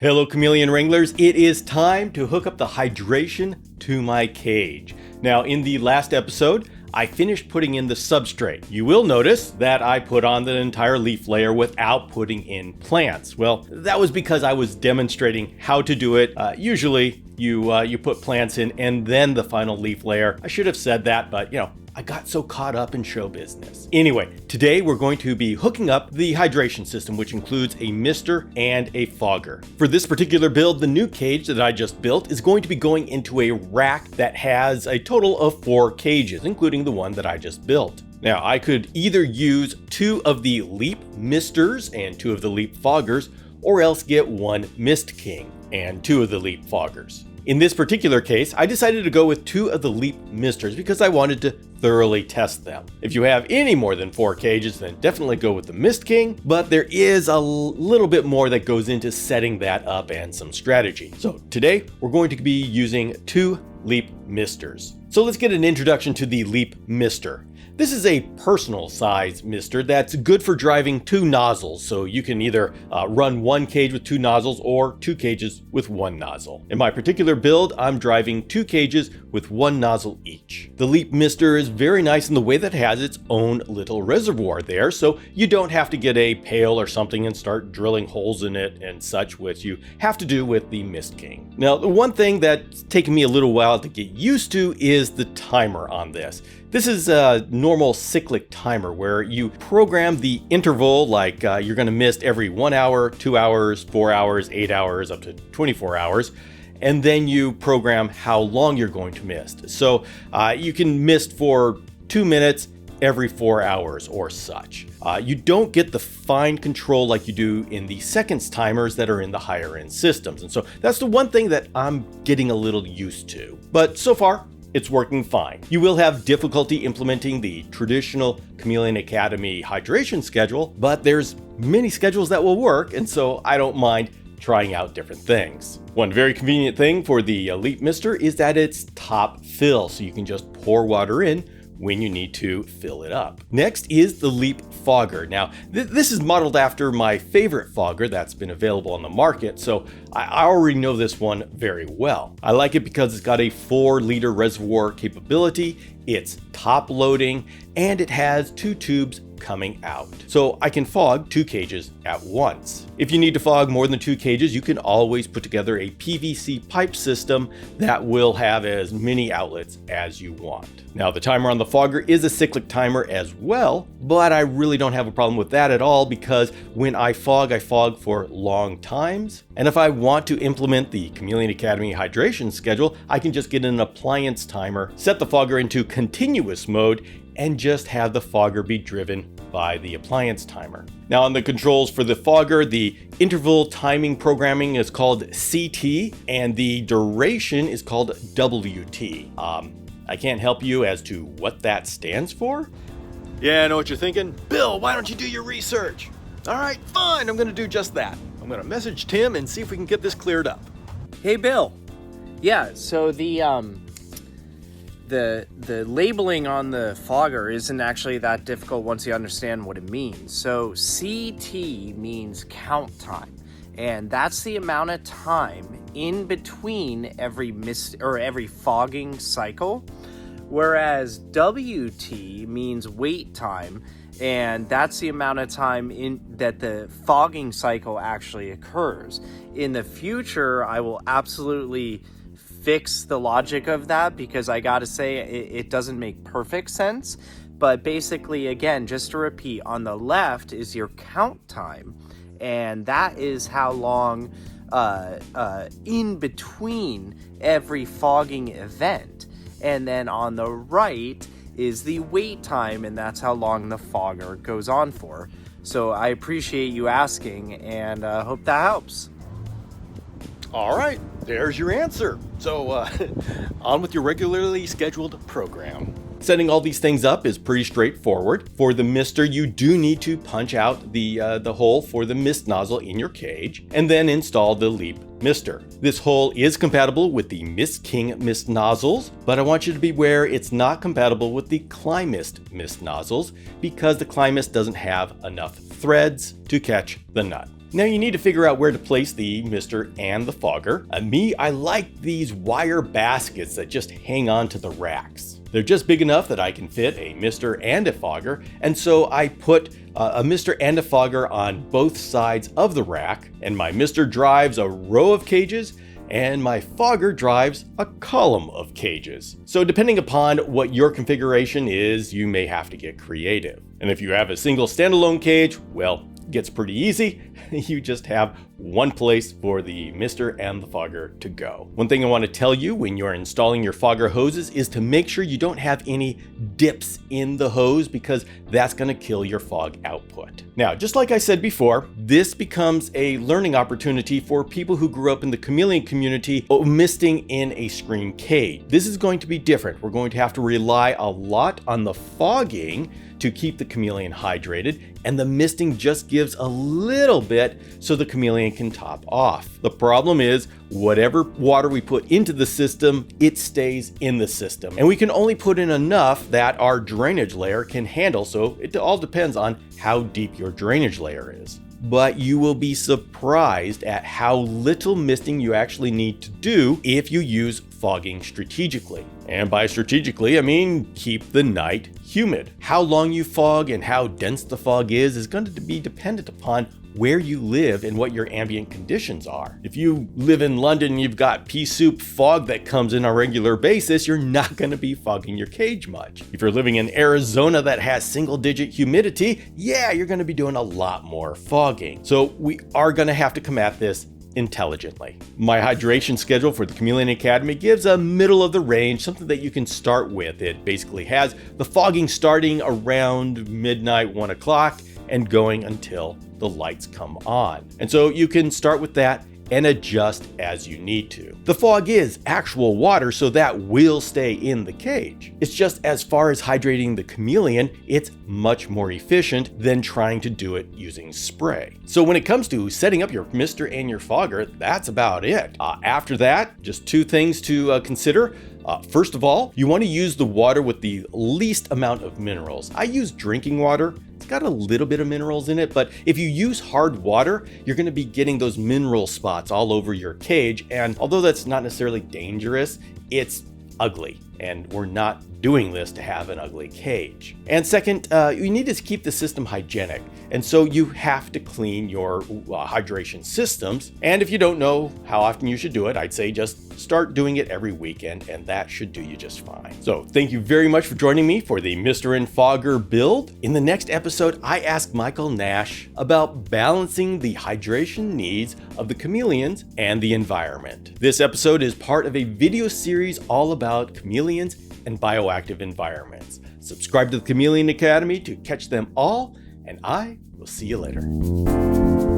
Hello Chameleon Wranglers, it is time to hook up the hydration to my cage. Now in the last episode, I finished putting in the substrate. You will notice that I put on the entire leaf layer without putting in plants. Well, that was because I was demonstrating how to do it. Usually you put plants in and then the final leaf layer. I should have said that, but I got so caught up in show business. Anyway, today we're going to be hooking up the hydration system, which includes a mister and a fogger. For this particular build, the new cage that I just built is going to be going into a rack that has a total of 4 cages, including the one that I just built. Now, I could either use 2 of the Leap Misters and 2 of the Leap Foggers, or else get 1 Mist King and 2 of the Leap Foggers. In this particular case, I decided to go with 2 of the Leap Misters because I wanted to thoroughly test them. If you have any more than 4 cages, then definitely go with the Mist King, but there is a little bit more that goes into setting that up and some strategy. So today, we're going to be using 2 Leap Misters. So let's get an introduction to the Leap Mister. This is a personal size mister that's good for driving 2 nozzles, so you can either run 1 cage with 2 nozzles or 2 cages with 1 nozzle. In my particular build, I'm driving 2 cages with 1 nozzle each. The Leap Mister is very nice in the way that it has its own little reservoir there, so you don't have to get a pail or something and start drilling holes in it and such, which you have to do with the Mist King. Now, the one thing that's taken me a little while to get used to is the timer on this. This is a normal cyclic timer where you program the interval, like you're going to mist every 1 hour, 2 hours, 4 hours, 8 hours, up to 24 hours. And then you program how long you're going to mist. So you can mist for 2 minutes every 4 hours or such. You don't get the fine control like you do in the seconds timers that are in the higher end systems. And so that's the one thing that I'm getting a little used to. But so far, it's working fine. You will have difficulty implementing the traditional Chameleon Academy hydration schedule, but there's many schedules that will work, and so I don't mind trying out different things. One very convenient thing for the Leap Mister is that it's top fill, so you can just pour water in when you need to fill it up. Next is the Leap Fogger. Now, this is modeled after my favorite fogger that's been available on the market, so I already know this one very well. I like it because it's got a 4-liter reservoir capability, it's top loading, and it has 2 tubes coming out. So I can fog 2 cages at once. If you need to fog more than 2 cages, you can always put together a PVC pipe system that will have as many outlets as you want. Now, the timer on the fogger is a cyclic timer as well, but I really don't have a problem with that at all because when I fog for long times. And if I want to implement the Chameleon Academy hydration schedule, I can just get an appliance timer, set the fogger into continuous mode, and just have the fogger be driven by the appliance timer. Now on the controls for the fogger, the interval timing programming is called CT and the duration is called WT. I can't help you as to what that stands for. Yeah, I know what you're thinking. Bill, why don't you do your research? All right, fine, I'm gonna do just that. I'm gonna message Tim and see if we can get this cleared up. Hey Bill. Yeah, so the labeling on the fogger isn't actually that difficult once you understand what it means. So CT means count time, and that's the amount of time in between every every fogging cycle, whereas WT means wait time, and that's the amount of time that the fogging cycle actually occurs. In the future, I will absolutely fix the logic of that because I gotta say it doesn't make perfect sense. But basically, again, just to repeat, on the left is your count time, and that is how long in between every fogging event. And then on the right is the wait time, and that's how long the fogger goes on for. So I appreciate you asking, and hope that helps. All right, there's your answer. So on with your regularly scheduled program. Setting all these things up is pretty straightforward. For the mister, you do need to punch out the hole for the mist nozzle in your cage and then install the Leap Mister. This hole is compatible with the Mist King mist nozzles, but I want you to be aware it's not compatible with the Climist mist nozzles because the Climist doesn't have enough threads to catch the nut. Now you need to figure out where to place the mister and the fogger. I like these wire baskets that just hang on to the racks. They're just big enough that I can fit a mister and a fogger, and so I put a mister and a fogger on both sides of the rack, and my mister drives a row of cages, and my fogger drives a column of cages. So depending upon what your configuration is, you may have to get creative. And if you have a single standalone cage, well, it gets pretty easy. You just have one place for the mister and the fogger to go. One thing I want to tell you when you're installing your fogger hoses is to make sure you don't have any dips in the hose, because that's going to kill your fog output. Now, just like I said before, this becomes a learning opportunity for people who grew up in the Chameleon community misting in a screen cage. This is going to be different. We're going to have to rely a lot on the fogging to keep the Chameleon hydrated, and the misting just gives a little bit so the Chameleon can top off. The problem is, whatever water we put into the system, it stays in the system. And we can only put in enough that our drainage layer can handle, so it all depends on how deep your drainage layer is. But you will be surprised at how little misting you actually need to do if you use fogging strategically. And by strategically, I mean keep the night humid. How long you fog and how dense the fog is going to be dependent upon where you live and what your ambient conditions are. If you live in London and you've got pea soup fog that comes in on a regular basis, you're not going to be fogging your cage much. If you're living in Arizona that has single-digit humidity, yeah, you're going to be doing a lot more fogging. So we are going to have to come at this intelligently. My hydration schedule for the Chameleon Academy gives a middle of the range, something that you can start with. It basically has the fogging starting around midnight, 1 o'clock, and going until the lights come on. And so you can start with that and adjust as you need to. The fog is actual water, so that will stay in the cage. It's just as far as hydrating the Chameleon, it's much more efficient than trying to do it using spray. So when it comes to setting up your mister and your fogger, that's about it. After that, just two things to consider. First of all, you want to use the water with the least amount of minerals. I use drinking water. It's got a little bit of minerals in it, but if you use hard water, you're going to be getting those mineral spots all over your cage. And although that's not necessarily dangerous, it's ugly. And we're not doing this to have an ugly cage. And second, you need to keep the system hygienic. And so you have to clean your hydration systems. And if you don't know how often you should do it, I'd say just start doing it every weekend, and that should do you just fine. So thank you very much for joining me for the Mister and Fogger build. In the next episode, I asked Michael Nash about balancing the hydration needs of the chameleons and the environment. This episode is part of a video series all about chameleons and bioactive environments. Subscribe to the Chameleon Academy to catch them all, and I will see you later.